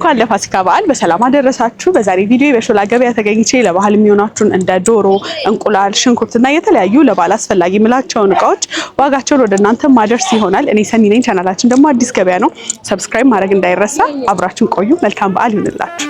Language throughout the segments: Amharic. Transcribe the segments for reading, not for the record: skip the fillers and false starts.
እንኳን ለፋሲካ በዓል በሰላም አደረሳችሁ። በዛሬ ቪዲዮ በሾላ ገበያ ተገኝቼ ለባህል የሚሆናችሁን እንደ ዶሮ፣ እንቁላል፣ ሽንኩርትና የተለያዩ ለባህል አስፈላጊ ምላቸውን እቃዎች ዋጋቸውን ወደ እናንተ ማድረስ ይሆናል። እኔ ሰኒ ነኝ። ቻናላችን ደግሞ አዲስ ገበያ ነው። ሰብስክራይብ ማድረግ እንዳይረሳ። አብራችሁን ቆዩ። መልካም በዓል ይሁንላችሁ።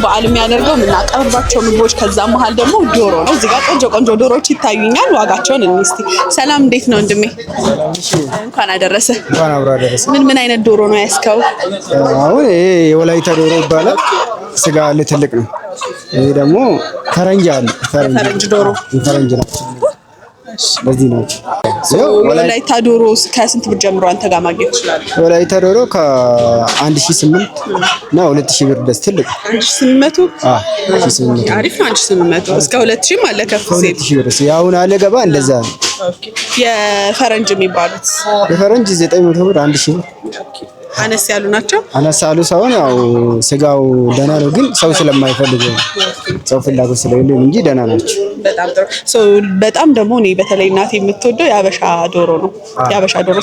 በዓል የሚያደርገው የምናቀርባቸው ምግቦች ከዛ መሃል ደግሞ ዶሮ ነው። እዚህ ጋር ቆንጆ ዶሮዎች ይታዩኛል። ዋጋቸውን እንስቲ። ሰላም እንዴት ነው ወንድሜ? እንኳን አደረሰ። እንኳን አብሮ አደረሰ። ምን አይነት ዶሮ ነው ያስከው? አሁን ይሄ የወላይታ ዶሮ ይባላል። ስጋ አለ፣ ትልቅ ነው። ይሄ ደግሞ ፈረንጅ አለ። ፈረንጅ ዶሮ ፈረንጅ ነው። በዚህ ነው። ወላይታ ዶሮ ከስንት ብር ጀምሮ አንተ ጋር ማግኘት ይችላል? ወላይታ ዶሮ ከ1008 ነው 2000 ብር ድረስ ትልቅ 1800 1800 አሪፍ ነው። 1800 እስከ 2000 ማለት ከፍ ሲል 2000 ብር ያውን አለ ገባ እንደዛ ነው። የፈረንጅ የሚባሉት የፈረንጅ 900 ብር 1000 ብር አነስ ያሉ ናቸው። አነስ ያሉ ሳይሆን ያው ስጋው ደህና ነው፣ ግን ሰው ስለማይፈልገው ሰው ፍላጎት ስለሌለው እንጂ ደህና ናቸው። በጣም ጥሩ። በጣም ደግሞ እኔ በተለይ እናቴ የምትወደው የአበሻ ዶሮ ነው። የአበሻ ዶሮ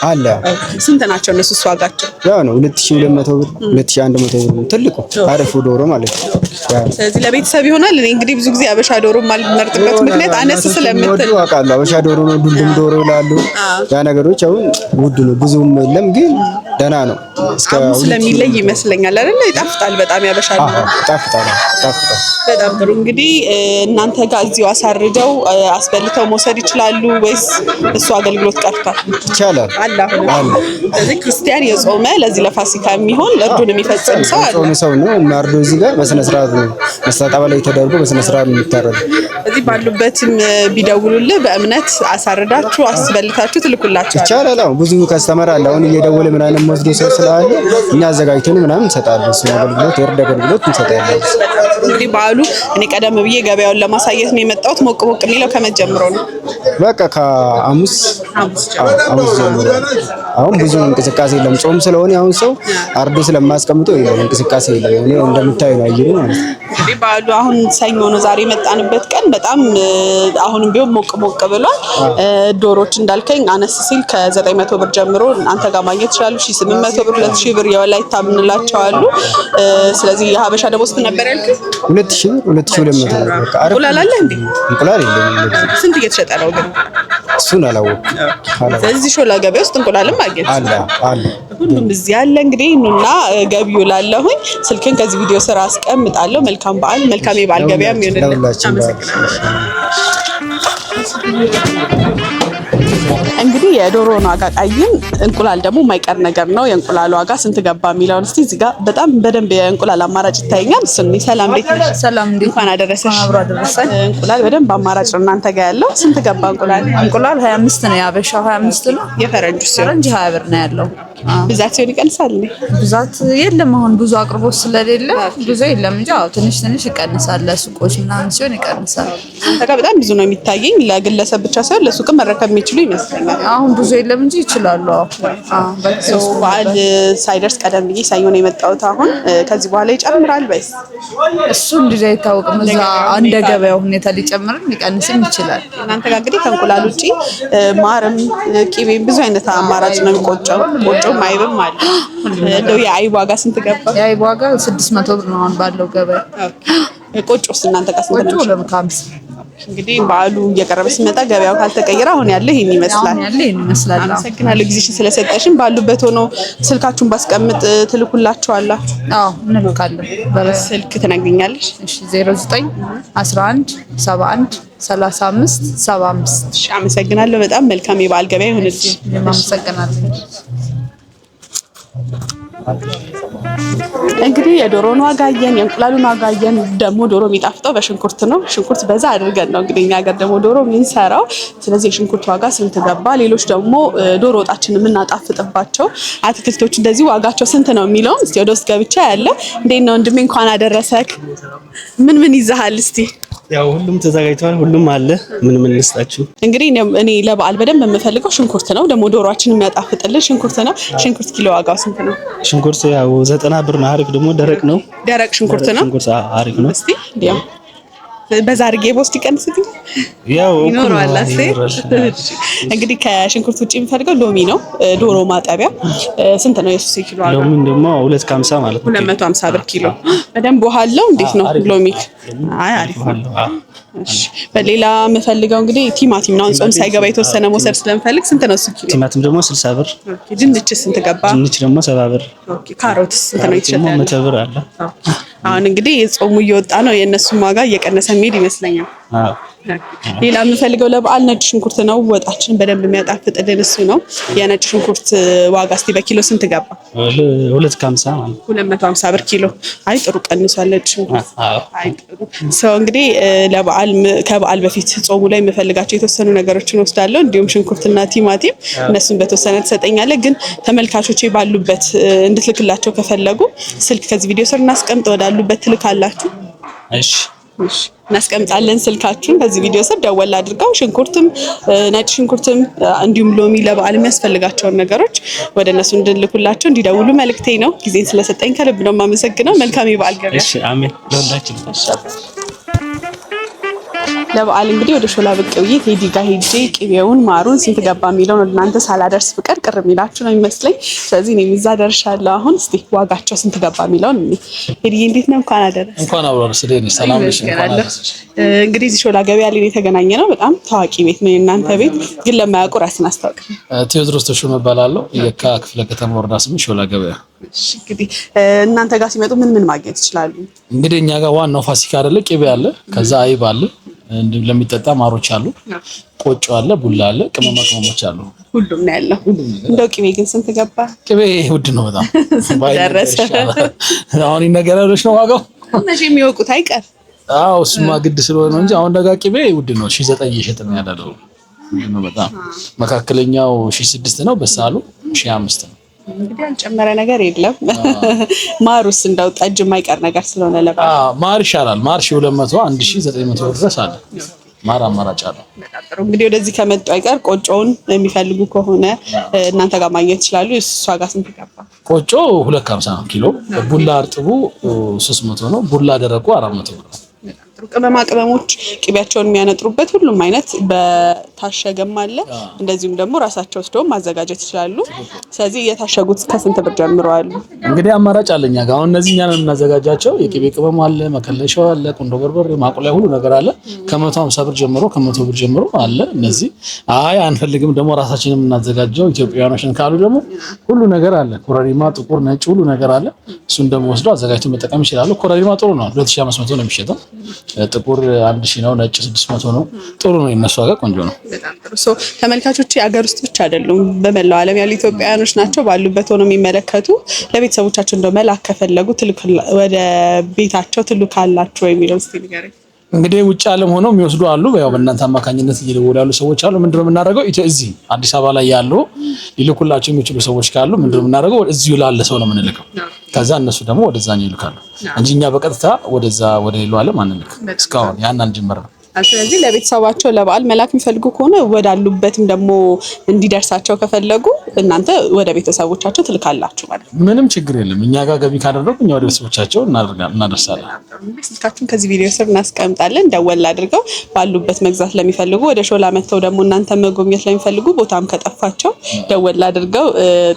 አለ። ስንት ናቸው እነሱ? ዋጋቸው ያው ነው 2200 ብር 2100 ብር ትልቁ አሪፉ ዶሮ ማለት ነው። ስለዚህ ለቤተሰብ ይሆናል። እኔ እንግዲህ ብዙ ጊዜ አበሻ ዶሮ ማልመርጥበት ምክንያት አነስ ስለምትል አውቃለሁ። አበሻ ዶሮ ነው፣ ዱልዱም ዶሮ ይላሉ። ያ ነገሮች አሁን ውድ ነው፣ ብዙም የለም ግን ደህና ነው። ስለሚለይ ይመስለኛል አይደል? ይጣፍጣል በጣም ያበሻ ዶሮ። ይጣፍጣል። በጣም ጥሩ። እንግዲህ እናንተ ጋር እዚሁ አሳርደው አስበልተው መውሰድ ይችላሉ ወይስ እሱ አገልግሎት ቀርቷል? ይቻላል አለ። ስለዚህ ክርስቲያን የጾመ ለዚህ ለፋሲካ የሚሆን እርዱን የሚፈጽም ሰው አለ። ጾም ሰው ነው የሚያርደው። እዚህ ጋር በስነ ስርዓት ነው መስተጣባ ላይ ተደርጎ በስነ ስርዓት ነው የሚታረደው። እዚህ ባሉበትም ቢደውሉልህ በእምነት አሳርዳችሁ አስበልታችሁ ትልኩላችሁ ይቻላል። አሁን ብዙ ከስተመር አለ አሁን እየደወለ ምናምን ወስዶ ሰው ስላለ እኛ አዘጋጅተን ምናምን እንሰጣለን። እሱ አገልግሎት የእርድ አገልግሎት እንሰጣለን። እንግዲህ በዓሉ እኔ ቀደም ብዬ ገበያውን ለማሳየት ነው የመጣሁት። ሞቅ የሚለው ከመጀመሩ ነው። በቃ ከሐሙስ ጀምሮ አሁን ብዙ እንቅስቃሴ የለም። ጾም ስለሆነ አሁን ሰው አርዶ ስለማያስቀምጠው የለም እንቅስቃሴ የለም። እኔ እንደምታዩ ነው አየሩ ማለት ነው። እንግዲህ በዓሉ አሁን ሰኞ ነው ዛሬ የመጣንበት ቀን። በጣም አሁንም ቢሆን ሞቅ ብሏል። ዶሮች እንዳልከኝ አነስ ሲል ከ900 ብር ጀምሮ አንተ ጋር ማግኘት ይችላሉ። 1800 ብር 2000 ብር የወላይታ የምንላቸው አሉ። ስለዚህ የሀበሻ ደግሞ ስንት ነበር ያልከኝ? 2000 ብር 2200 ብር። እንቁላል አለ እንዴ? እንቁላል የለም። ስንት እየተሸጠ ነው ግን? እሱን አላወኩም። ስለዚህ ሾላ ገበያ ውስጥ እንቁላልም ማግኘት አለ። ሁሉም እዚህ አለ። እንግዲህ ኑና ገቢው ላለሁኝ ስልክን ከዚህ ቪዲዮ ስራ አስቀምጣለሁ። መልካም በዓል፣ መልካም የበዓል ገበያ የሚሆንልን። እንግዲህ የዶሮን ዋጋ ቃይን፣ እንቁላል ደግሞ የማይቀር ነገር ነው። የእንቁላል ዋጋ ስንት ገባ የሚለውን እስቲ እዚህ ጋር በጣም በደንብ የእንቁላል አማራጭ ይታየኛል። እሱን ሰላም ቤት ሰላም እንዴት እንኳን አደረሰሽ። አብሮ አደረሰኝ። እንቁላል በደንብ አማራጭ ነው እናንተ ጋር ያለው። ስንት ገባ እንቁላል? እንቁላል 25 ነው። የአበሻው 25 ነው። የፈረንጁ ሲሆን ፈረንጅ 20 ብር ነው ያለው። ብዛት ሲሆን ይቀንሳል። ብዛት የለም። አሁን ብዙ አቅርቦት ስለሌለ ብዙ የለም እንጂ አዎ ትንሽ ይቀንሳል። ለሱቆች ምናምን ሲሆን ይቀንሳል። አንተ ጋር በጣም ብዙ ነው የሚታየኝ። ለግለሰብ ብቻ ሳይሆን ለሱቅም መረከብ የሚችሉ ይመስለኛል። አሁን ብዙ የለም እንጂ ይችላሉ። በዓል ሳይደርስ ቀደም ብዬ ሰኞ ነው የመጣሁት። አሁን ከዚህ በኋላ ይጨምራል ወይስ? እሱ እንደዚህ አይታወቅም። እዛ እንደ ገበያው ሁኔታ ሊጨምርም ሊቀንስም ይችላል። እናንተ ጋር እንግዲህ ከእንቁላል ውጪ ማርም ቂቤም ብዙ አይነት አማራጭ ነው የሚቆጨው። ቆጮም አይብም አለ። እንደው የአይብ ዋጋ ስንት ገባ? የአይብ ዋጋ 600 ብር ነው አሁን ባለው ገበያ። ቆጮስ እናንተ ጋር ስንት ነው? 250። እንግዲህ በዓሉ እየቀረበ ሲመጣ ገበያው ካልተቀየረ አሁን ያለ ይሄን ይመስላል። አመሰግናለሁ ጊዜሽን ስለሰጠሽን። ባሉበት ሆኖ ስልካችሁን ባስቀምጥ ትልኩላችኋላችሁ? አዎ እንልካለን። ስልክ ትነግሪኛለሽ? እሺ 09 11 71 35 75። እሺ አመሰግናለሁ በጣም። መልካም የበዓል ገበያ ይሁንልሽ። አመሰግናለሁ። እንግዲህ የዶሮን ዋጋ አየን፣ የእንቁላሉን ዋጋ አየን። ደግሞ ዶሮ የሚጣፍጠው በሽንኩርት ነው። ሽንኩርት በዛ አድርገን ነው እንግዲህ እኛ ሀገር ደግሞ ዶሮ የምንሰራው። ስለዚህ የሽንኩርት ዋጋ ስንት ገባ፣ ሌሎች ደግሞ ዶሮ ወጣችን የምናጣፍጥባቸው አትክልቶች እንደዚህ ዋጋቸው ስንት ነው የሚለውን እስቲ ወደ ውስጥ ገብቻ ያለ። እንዴት ነው ወንድሜ? እንኳን አደረሰክ። ምን ይዘሃል እስቲ? ያው ሁሉም ተዘጋጅቷል። ሁሉም አለ። ምን ልስጣችሁ? እንግዲህ እኔ ለበዓል በደንብ የምፈልገው ሽንኩርት ነው። ደግሞ ዶሮአችን የሚያጣፍጥልን ሽንኩርት ነው። ሽንኩርት ኪሎ ዋጋው ስንት ነው? ሽንኩርት ያው 90 ብር ነው። አሪፍ ደግሞ ደረቅ ነው። ደረቅ ሽንኩርት ነው። ሽንኩርት አሪፍ ነው። እስቲ እንዲያው በዛ አድርጌ በውስጥ ይቀንስልኝ ያው ይኖራል። እንግዲህ ከሽንኩርት ውጪ የምፈልገው ሎሚ ነው። ዶሮ ማጠቢያ ስንት ነው የሱ ኪሎ ዋጋ? ሎሚ ደግሞ 250 ማለት ነው። 250 ብር ኪሎ። በደንብ ውሃ አለው። እንዴት ነው ሎሚ? አይ አሪፍ ነው። እሺ በሌላ የምፈልገው እንግዲህ ቲማቲም ነው። ጾም ሳይገባ የተወሰነ መውሰድ ስለምፈልግ ስንት ነው እሱ ኪሎ? ቲማቲም ደግሞ 60 ብር። ኦኬ ድንች ስንት ገባ? ድንች ደግሞ 70 ብር። ኦኬ ካሮትስ ስንት ነው የተሸጠው? 100 ብር አለ። አሁን እንግዲህ ጾሙ እየወጣ ነው። የእነሱም ዋጋ እየቀነሰ የሚሄድ ይመስለኛል። አዎ ሌላ የምፈልገው ለበዓል ነጭ ሽንኩርት ነው። ወጣችንን በደንብ የሚያጣፍጥልን እሱ ነው። የነጭ ሽንኩርት ዋጋ እስቲ በኪሎ ስንት ገባ? 250 ማለት 250 ብር ኪሎ። አይ ጥሩ ቀንሷል ነጭ ሽንኩርት። አዎ አይ ጥሩ ሰው እንግዲህ ለበዓል ከበዓል በፊት ጾሙ ላይ የምፈልጋቸው የተወሰኑ ነገሮችን ወስዳለሁ። እንዲሁም ሽንኩርትና ቲማቲም እነሱን በተወሰነ ትሰጠኛለህ። ግን ተመልካቾቼ ባሉበት እንድትልክላቸው ከፈለጉ ስልክ ከዚህ ቪዲዮ ስር እናስቀምጥ ወዳሉበት ትልካላችሁ። እሺ እሺ እናስቀምጣለን ስልካችሁን ከዚህ ቪዲዮ ስር ደወል አድርገው ሽንኩርትም ነጭ ሽንኩርትም እንዲሁም ሎሚ ለበዓል የሚያስፈልጋቸውን ነገሮች ወደ እነሱ እንድልኩላቸው እንዲደውሉ መልእክቴ ነው። ጊዜን ስለሰጠኝ ከልብ ነው የማመሰግነው። መልካም የበዓል ገበያ። እሺ አሜን ለሁላችን። ለበዓል እንግዲህ ወደ ሾላ ብቅ ብዬ ቴዲ ጋር ሄጄ ቅቤውን ማሩን ስንት ገባ የሚለውን ወደ እናንተ ሳላደርስ ፍቅር ቅር የሚላችሁ ነው የሚመስለኝ። ስለዚህ እኔም እዛ ደርሻለሁ። አሁን እስቲ ዋጋቸው ስንት ገባ የሚለውን ቴዲ እንዴት ነው? እንኳን አደረሰ። እንኳን አብሮ ስለኔ ሰላም ነሽ? እንግዲህ እዚህ ሾላ ገበያ ላይ የተገናኘ ነው። በጣም ታዋቂ ቤት ነው የእናንተ ቤት። ግን ለማያውቁ ራስን አስታውቅ። ቴዎድሮስ ተሾመ እባላለሁ። የካ ክፍለ ከተማ ወረዳ 8 ሾላ ገበያ። እሺ እንግዲህ እናንተ ጋር ሲመጡ ምን ማግኘት ይችላሉ? እንግዲህ እኛ ጋር ዋናው ፋሲካ አይደለ? ቅቤ አለ፣ ከዛ አይብ አለ፣ ለሚጠጣ ማሮች አሉ፣ ቆጮ አለ፣ ቡላ አለ፣ ቅመማ ቅመሞች አሉ። ሁሉም ነው ያለው። እንደው ቅቤ ግን ስንት ገባ? ቅቤ ውድ ነው በጣም ደረሰ። አሁን ይነገራለሽ ነው ዋጋው መቼ የሚወቁት አይቀር። አዎ እሱማ ግድ ስለሆነ ነው እንጂ አሁን ደጋ ቅቤ ውድ ነው። 1900 እየሸጥን ያለው ውድ ነው በጣም። መካከለኛው 1600 ነው፣ በሳሉ 1500 ነው። እንግዲህ ያልጨመረ ነገር የለም። ማሩስ እንደው ጠጅ የማይቀር ነገር ስለሆነ ለበዓል ማር ይሻላል። ማር 200 1900 ድረስ አለ። ማር አማራጭ አለ። ጥሩ እንግዲህ ወደዚህ ከመጡ አይቀር ቆጮውን የሚፈልጉ ከሆነ እናንተ ጋር ማግኘት ይችላሉ። እሷ ጋር ስንት ገባ? ቆጮ 250 ነው ኪሎ። ቡላ እርጥቡ 300 ነው። ቡላ ደረቁ 400 ብር ነው። ጥሩ ቅመማ ቅመሞች ቅቤያቸውን የሚያነጥሩበት ሁሉም አይነት በታሸገም አለ። እንደዚሁም ደግሞ ራሳቸው ወስደው ማዘጋጀት ይችላሉ። ስለዚህ የታሸጉት ከስንት ብር ጀምሮ አሉ? እንግዲህ አማራጭ አለኛ ጋር አሁን እነዚህ እኛን የምናዘጋጃቸው የቅቤ ቅመም አለ፣ መከለሻው አለ፣ ቁንዶ በርበሬ፣ ማቁላያ ሁሉ ነገር አለ። ከ150 ብር ጀምሮ ከ100 ብር ጀምሮ አለ። እነዚህ አይ አንፈልግም ደግሞ ራሳችንን የምናዘጋጀው ኢትዮጵያውያኖችን ካሉ ደግሞ ሁሉ ነገር አለ። ኮረሪማ፣ ጥቁር፣ ነጭ ሁሉ ነገር አለ። እሱን ደግሞ ወስደው አዘጋጅተው መጠቀም ይችላሉ። ኮረሪማ ጥሩ ነው፣ 2500 ነው የሚሸጠው። ጥቁር 1000 ነው፣ ነጭ 600 ነው። ጥሩ ነው፣ የነሱ ዋጋ ቆንጆ ነው። በጣም ጥሩ። አገር ሀገር ውስጥ ብቻ አይደሉም፣ በመላው ዓለም ያሉ ኢትዮጵያውያኖች ናቸው። ባሉበት ሆነው የሚመለከቱ ለቤተሰቦቻቸው እንደው መላክ ከፈለጉ ወደ ቤታቸው ትልካላችሁ የሚለው እስቲ ንገረኝ። እንግዲህ ውጭ ዓለም ሆነው የሚወስዱ አሉ። ያው በእናንተ አማካኝነት እየደወሉ ያሉ ሰዎች አሉ። ምንድነው የምናደርገው? እዚህ አዲስ አበባ ላይ ያሉ ሊልኩላቸው የሚችሉ ሰዎች ካሉ ምንድነው የምናደርገው? እዚሁ ላለ ሰው ነው የምንልከው። ከዛ እነሱ ደግሞ ወደዛኛው ይልካሉ እንጂ እኛ በቀጥታ ወደ ሌላው ዓለም አንልክ። እስካሁን ያን አንጀምርም። ስለዚህ ለቤተሰባቸው ለበዓል መላክ የሚፈልጉ ከሆነ ወዳሉበትም ደግሞ እንዲደርሳቸው ከፈለጉ እናንተ ወደ ቤተሰቦቻቸው ትልካላችሁ ማለት ነው። ምንም ችግር የለም። እኛ ጋር ገቢ ካደረጉ እኛ ወደ ቤተሰቦቻቸው እናደርሳለን። ስልካችሁን ከዚህ ቪዲዮ ስር እናስቀምጣለን። ደወል አድርገው ባሉበት መግዛት ለሚፈልጉ ወደ ሾላ መጥተው ደግሞ እናንተ መጎብኘት ለሚፈልጉ ቦታም ከጠፋቸው ደወል አድርገው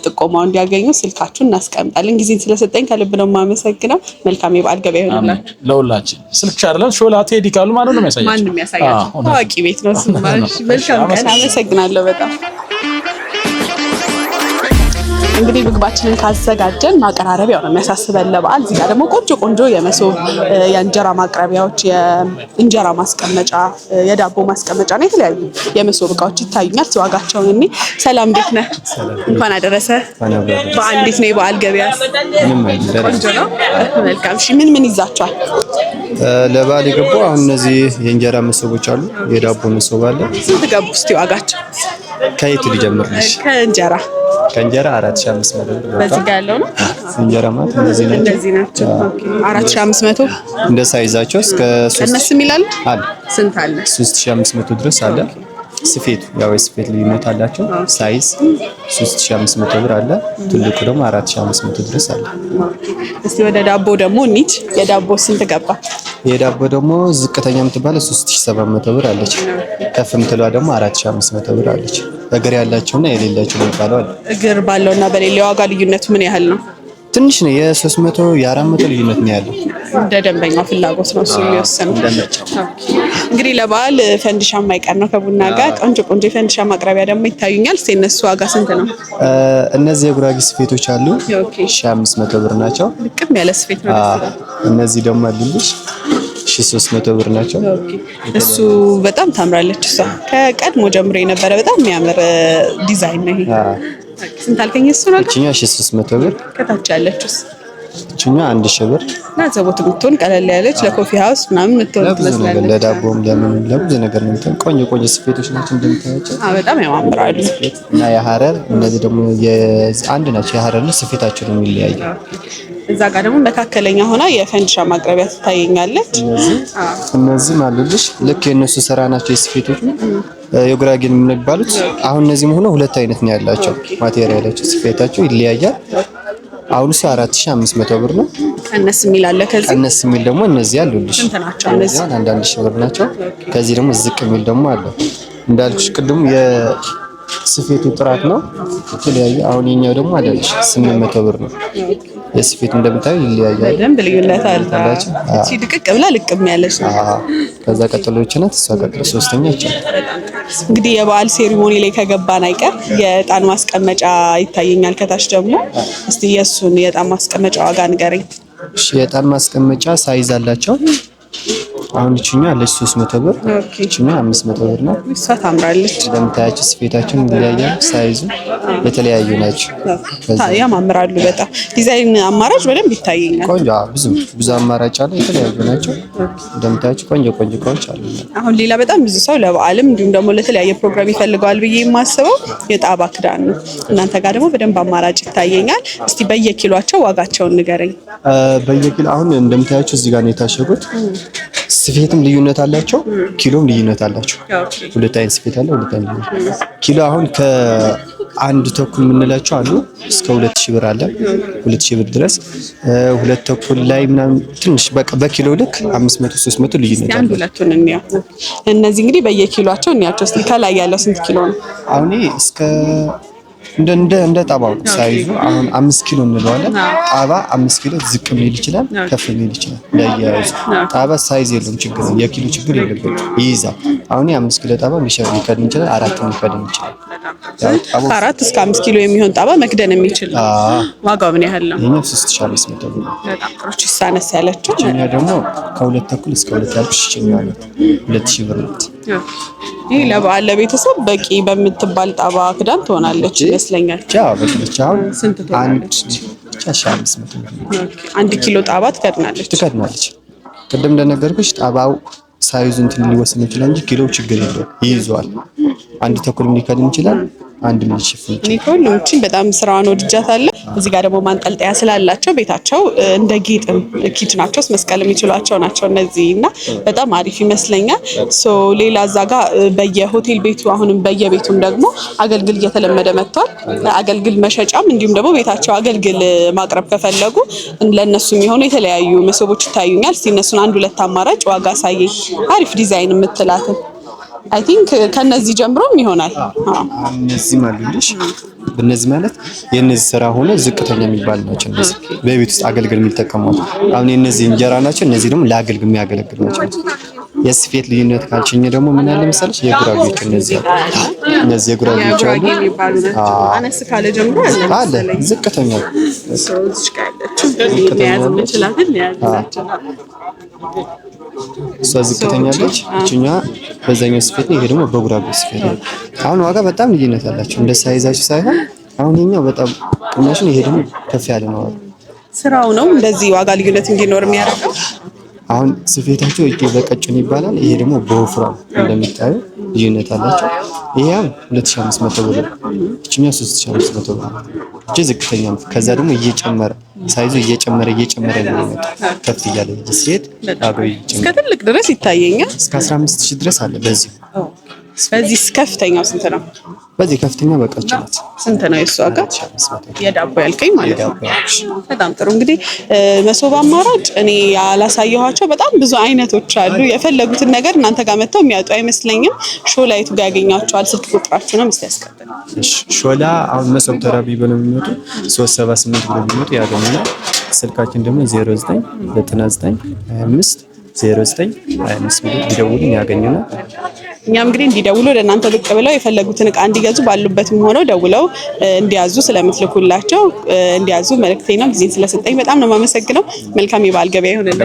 ጥቆማው እንዲያገኙ ስልካችሁን እናስቀምጣለን። ጊዜን ስለሰጠኝ ከልብ ነው የማመሰግነው። መልካም የበዓል ገበያ ይሁንላችሁ ለሁላችን። ስልክ አይደለም ሾላ ቴዲ ካሉ ማለት ነው የሚያሳያቸው የሚያሳያቸው ታዋቂ ቤት ነው። መልካም ቀን። አመሰግናለሁ በጣም። እንግዲህ ምግባችንን ካዘጋጀን ማቀራረቢያው ነው የሚያሳስበን ለበዓል። እዚህ ጋር ደግሞ ቆንጆ የመሶብ የእንጀራ ማቅረቢያዎች፣ የእንጀራ ማስቀመጫ፣ የዳቦ ማስቀመጫ እና የተለያዩ የመሶብ እቃዎች ይታዩኛል። ዋጋቸውን እኔ ሰላም እንዴት ነህ? እንኳን አደረሰ። በዓል እንዴት ነው? የበዓል ገበያ ቆንጆ ነው። መልካም። እሺ ምን ይዛቸዋል? ለበዓል የገቡ አሁን እነዚህ የእንጀራ መሶቦች አሉ። የዳቦ መሶብ አለ። ስንት ገቡ እስቲ ዋጋቸው? ከየቱ ሊጀምርልሽ? ከእንጀራ ከእንጀራ 4500 ብር። በዚህ ጋር ያለው ነው እንጀራ ማለት እነዚህ ናቸው። ኦኬ 4500 እንደ ሳይዛቸው እስከ 3 እነሱ ይላል አለ። ስንት አለ? 3500 ድረስ አለ። ስፌቱ ያው የስፌት ልዩነት አላቸው። ሳይዝ 3500 ብር አለ። ትልቁ ደግሞ 4500 ድረስ አለ። እስቲ ወደ ዳቦ ደግሞ እንሂድ። የዳቦ ስንት ገባ? የዳቦ ደግሞ ዝቅተኛ የምትባለው 3700 ብር አለች። ከፍ የምትለዋ ደግሞ 4500 ብር አለች። እግር ያላቸውና የሌላቸው የሚባለው አለ። እግር ባለውና በሌለው ዋጋ ልዩነቱ ምን ያህል ነው? ትንሽ ነው። የ300 የ400 ልዩነት ነው ያለው። እንደ ደንበኛው ፍላጎት ነው እሱ የሚወሰነው። እንግዲህ ለበዓል ፈንዲሻ የማይቀር ነው ከቡና ጋር። ቆንጆ ቆንጆ የፈንዲሻ ማቅረቢያ ደግሞ ይታዩኛል። እስኪ እነሱ ዋጋ ስንት ነው? እነዚህ የጉራጌ ስፌቶች አሉ 1500 ብር ናቸው። ልቅም ያለ ስፌት ነው። እነዚህ ደግሞ አሉልሽ 1300 ብር ናቸው። እሱ በጣም ታምራለች። እሷ ከቀድሞ ጀምሮ የነበረ በጣም የሚያምር ዲዛይን ነው ይሄ። ስንት አልከኝ? እሱ ነው እቺኛ 1300 ብር። ከታች ያለችውስ? እቺኛ 1000 ብር። ለዘቦት የምትሆን ቀለል ያለች ለኮፊ ሃውስ ምናምን የምትሆን ትመስላለች። ለዳቦም ለምን ለብዙ ነገር ነው የምትሆን። ቆንጆ ቆንጆ ስፌቶች ናቸው እንደምታያቸው። በጣም ያማምራሉ። እና የሐረር እነዚህ ደግሞ አንድ ናቸው። የሐረር ነው ስፌታቸው ነው የሚለያየው። እዛ ጋር ደግሞ መካከለኛ ሆና የፈንዲሻ ማቅረቢያ ትታየኛለች። እነዚህም አሉልሽ ልክ የነሱ ስራ ናቸው የስፌቶቹ የጉራጌን የሚባሉት። አሁን እነዚህም ሆነ ሁለት አይነት ነው ያላቸው ማቴሪያላቸው፣ ስፌታቸው ይለያያል። አሁን እሱ 4500 ብር ነው። ቀነስ የሚል አለ ከዚህ። ቀነስ የሚል ደግሞ እነዚህ አሉልሽ። ስንት ናቸው እነዚህ? አንዳንድ ሺህ ብር ናቸው። ከዚህ ደግሞ ዝቅ የሚል ደግሞ አለ። እንዳልኩሽ ቅድም የስፌቱ ጥራት ነው የተለያየ። አሁን የኛው ደግሞ አይደልሽ 800 ብር ነው። የስፌቱ እንደምታዩ ይለያያል። በደንብ ልዩነት አለ። እቺ ድቅቅ ብላ ልቅም ያለች ነው። ከዛ ቀጥሎች ናት። እሷ ቀጥሎ ሶስተኛ ይቻል። እንግዲህ የበዓል ሴሪሞኒ ላይ ከገባን አይቀር የዕጣን ማስቀመጫ ይታየኛል ከታች ደግሞ። እስቲ የሱን የዕጣን ማስቀመጫ ዋጋ ንገረኝ። እሺ የዕጣን ማስቀመጫ ሳይዝ አላቸው። አሁን እቺኛ አለች 300 ብር፣ እቺኛ 500 ብር ነው። እሷ ታምራለች። እንደምታያቸው ስፌታቸውን ይለያያል። ሳይዙ የተለያዩ ናቸው። ያማምራሉ በጣም። ዲዛይን አማራጭ በደንብ ይታየኛል። ቆንጆ ብዙ አማራጭ አለ። የተለያዩ ናቸው። እንደምታያቸው ቆንጆ ቆንጆ እቃዎች አሉ። አሁን ሌላ በጣም ብዙ ሰው ለበዓልም እንዲሁም ደግሞ ለተለያየ ፕሮግራም ይፈልገዋል ብዬ የማስበው የጣባ ክዳን ነው። እናንተ ጋር ደግሞ በደንብ አማራጭ ይታየኛል። እስቲ በየኪሏቸው ዋጋቸውን ንገረኝ። በየኪሎ አሁን እንደምታያቸው እዚህ ጋር ነው የታሸጉት። ስፌትም ልዩነት አላቸው፣ ኪሎም ልዩነት አላቸው። ሁለት አይነት ስፌት አለ፣ ሁለት አይነት ኪሎ። አሁን ከአንድ ተኩል የምንላቸው አሉ እስከ 2000 ብር አለ፣ 2000 ብር ድረስ። ሁለት ተኩል ላይ ምናምን ትንሽ በኪሎ ልክ 500 300 ልዩነት አለ። ሁለቱን እንየው። እነዚህ እንግዲህ በየኪሏቸው እንያቸው። እስቲ ከላይ ያለው ስንት ኪሎ ነው? አሁን እስከ እንደ ጣባው ሳይዙ አሁን 5 ኪሎ እንለዋለን። ጣባ 5 ኪሎ ዝቅ ሊል ይችላል፣ ከፍ ሊል ይችላል። ለያያዙ ጣባ ሳይዝ የለውም፣ ችግር ነው። የኪሎ ችግር የለበትም፣ ይይዛል። አሁን የ5 ኪሎ ጣባ ሊከድን ይችላል፣ 4 ሊከድን ይችላል። ከ4 እስከ 5 ኪሎ የሚሆን ጣባ መክደን የሚችል ዋጋው ምን ያህል ነው? ይሄኛው 3500 ብር ነው። በጣም ጥሩች ሳነስ ያለችው። እኛ ደግሞ ከ2 ተኩል እስከ 2 ያልኩሽ ይችላል 2000 ብር ነው። ይሄ ለበዓል ለቤተሰብ በቂ በምትባል ጣባ ክዳን ትሆናለች ይመስለኛል። አሁን ስንት ትሆናለች? 1500 ብር። 1 ኪሎ ጣባ ትከድናለች። ቅድም እንደነገርኩሽ ጣባው ሳይዙ እንትን ሊወስን ይችላል እንጂ ኪሎ ችግር የለውም፣ ይይዘዋል። 1 ተኩል ሊከድን ይችላል፣ 1 ምን ይሽፍን ይችላል። እኔ ከሁሉም በጣም ስራዋን ወድጃታለሁ። እዚህ ጋር ደግሞ ማንጠልጠያ ስላላቸው ቤታቸው እንደ ጌጥም ኪችናቸው መስቀል የሚችሏቸው ናቸው እነዚህ እና በጣም አሪፍ ይመስለኛል። ሌላ እዛ ጋር በየሆቴል ቤቱ አሁንም በየቤቱም ደግሞ አገልግል እየተለመደ መጥቷል። አገልግል መሸጫም እንዲሁም ደግሞ ቤታቸው አገልግል ማቅረብ ከፈለጉ ለነሱ የሚሆኑ የተለያዩ መሶቦች ይታዩኛል። እስቲ እነሱን አንድ ሁለት አማራጭ ዋጋ ሳየኝ አሪፍ ዲዛይን የምትላትን አይ ቲንክ ከነዚህ ጀምሮም ይሆናል። እነዚህ ማሉልሽ በእነዚህ ማለት የነዚህ ስራ ሆነ ዝቅተኛ የሚባል ናቸው። እነዚህ በቤት ውስጥ አገልግል የሚጠቀሙት አሁን የነዚህ እንጀራ ናቸው። እነዚህ ደግሞ ለአገልግል የሚያገለግሉ ናቸው። የስፌት ልዩነት ካልሽኝ ደግሞ ምን አለ መሰለሽ የጉራጌዎች እነዚህ የጉራጌዎች አሉ። አነስ ካለ ጀምሮ አለ ዝቅተኛ እሷ ዝቅተኛ አለች። እቺኛ በዛኛው ስፌት ነው። ይሄ ደግሞ በጉራጌ ስፌት ነው። አሁን ዋጋ በጣም ልዩነት አላቸው እንደ ሳይዛቸው ሳይሆን አሁን የኛው በጣም ቅናሽ ነው። ይሄ ደግሞ ከፍ ያለ ነው። ስራው ነው እንደዚህ ዋጋ ልዩነት እንዲኖር የሚያደርገው። አሁን ስፌታቸው እጅ በቀጭን ይባላል። ይሄ ደግሞ በወፍራም እንደምታዩ ልዩነት አላቸው። ይሄ 2500 ብር፣ እቺኛው 3500 ብር። እቺ ዝቅተኛ ነው። ከዛ ደግሞ እየጨመረ ሳይዙ እየጨመረ ነው የሚመጣው። ከፍ እያለ ሲሄድ ዋጋው ይጨምራል። እስከ ትልቅ ድረስ ይታየኛል። እስከ 15000 ድረስ አለ በዚህ። በዚህ ከፍተኛው ስንት ነው? በዚህ ከፍተኛ በቀጭን ናት። ስንት ነው የሷ ዋጋ? የዳቦ ያልከኝ ማለት ነው። በጣም ጥሩ። እንግዲህ መሶብ አማራጭ እኔ ያላሳየኋቸው በጣም ብዙ አይነቶች አሉ። የፈለጉትን ነገር እናንተ ጋር መጥተው የሚያጡ አይመስለኝም። ሾላ የቱ ጋር ያገኛቸዋል? ስልክ ቁጥራችሁንም እስቲ ያስቀጥሉ። ሾላ አሁን መሶብ ተራቢ ብለው የሚመጡ 378 ብለው የሚመጡ ያገኙናል። ስልካችን ደግሞ 099925 0925 ብለው ቢደውሉን ያገኙናል። እኛም እንግዲህ እንዲደውሉ ወደ እናንተ ብቅ ብለው የፈለጉትን እቃ እንዲገዙ ባሉበትም ሆነው ደውለው እንዲያዙ ስለምትልኩላቸው እንዲያዙ መልእክቴ ነው። ጊዜን ስለሰጠኝ በጣም ነው የማመሰግነው። መልካም የበዓል ገበያ ይሁንልን።